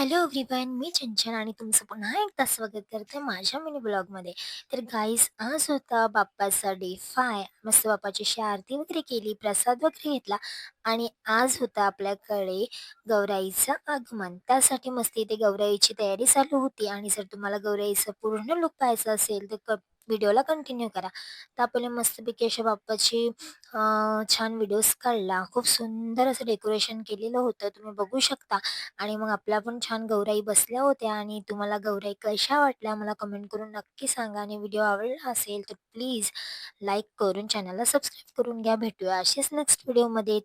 Hello everyone, मी चंचल आणि तुमचं पुन्हा एकदा स्वागत करते माझ्या मिनी ब्लॉगमध्ये. तर गाईज, आज होता बाप्पाचा डे 5. मस्त बाप्पाची अशी आरती वगैरे केली, प्रसाद वगैरे घेतला आणि आज होता आपल्याकडे गौराईचं आगमन. त्यासाठी मस्त इथे गौराईची तयारी चालू होती आणि जर तुम्हाला गौराईचं पूर्ण लूक पाहायचं असेल तर व्हिडिओला कंटिन्यू करा. तर आपण मस्तपैकी अशा बाप्पाची छान व्हिडिओज काढला. खूप सुंदर असं डेकोरेशन केलेलं होतं, तुम्ही बघू शकता. आणि मग आपल्या पण छान गौराई बसल्या होत्या आणि तुम्हाला गौराई कशा वाटल्या मला कमेंट करून नक्की सांगा आणि व्हिडिओ आवडला असेल तर प्लीज लाईक करून चॅनलला सबस्क्राईब करून घ्या. भेटूया अशीच नेक्स्ट व्हिडिओमध्ये.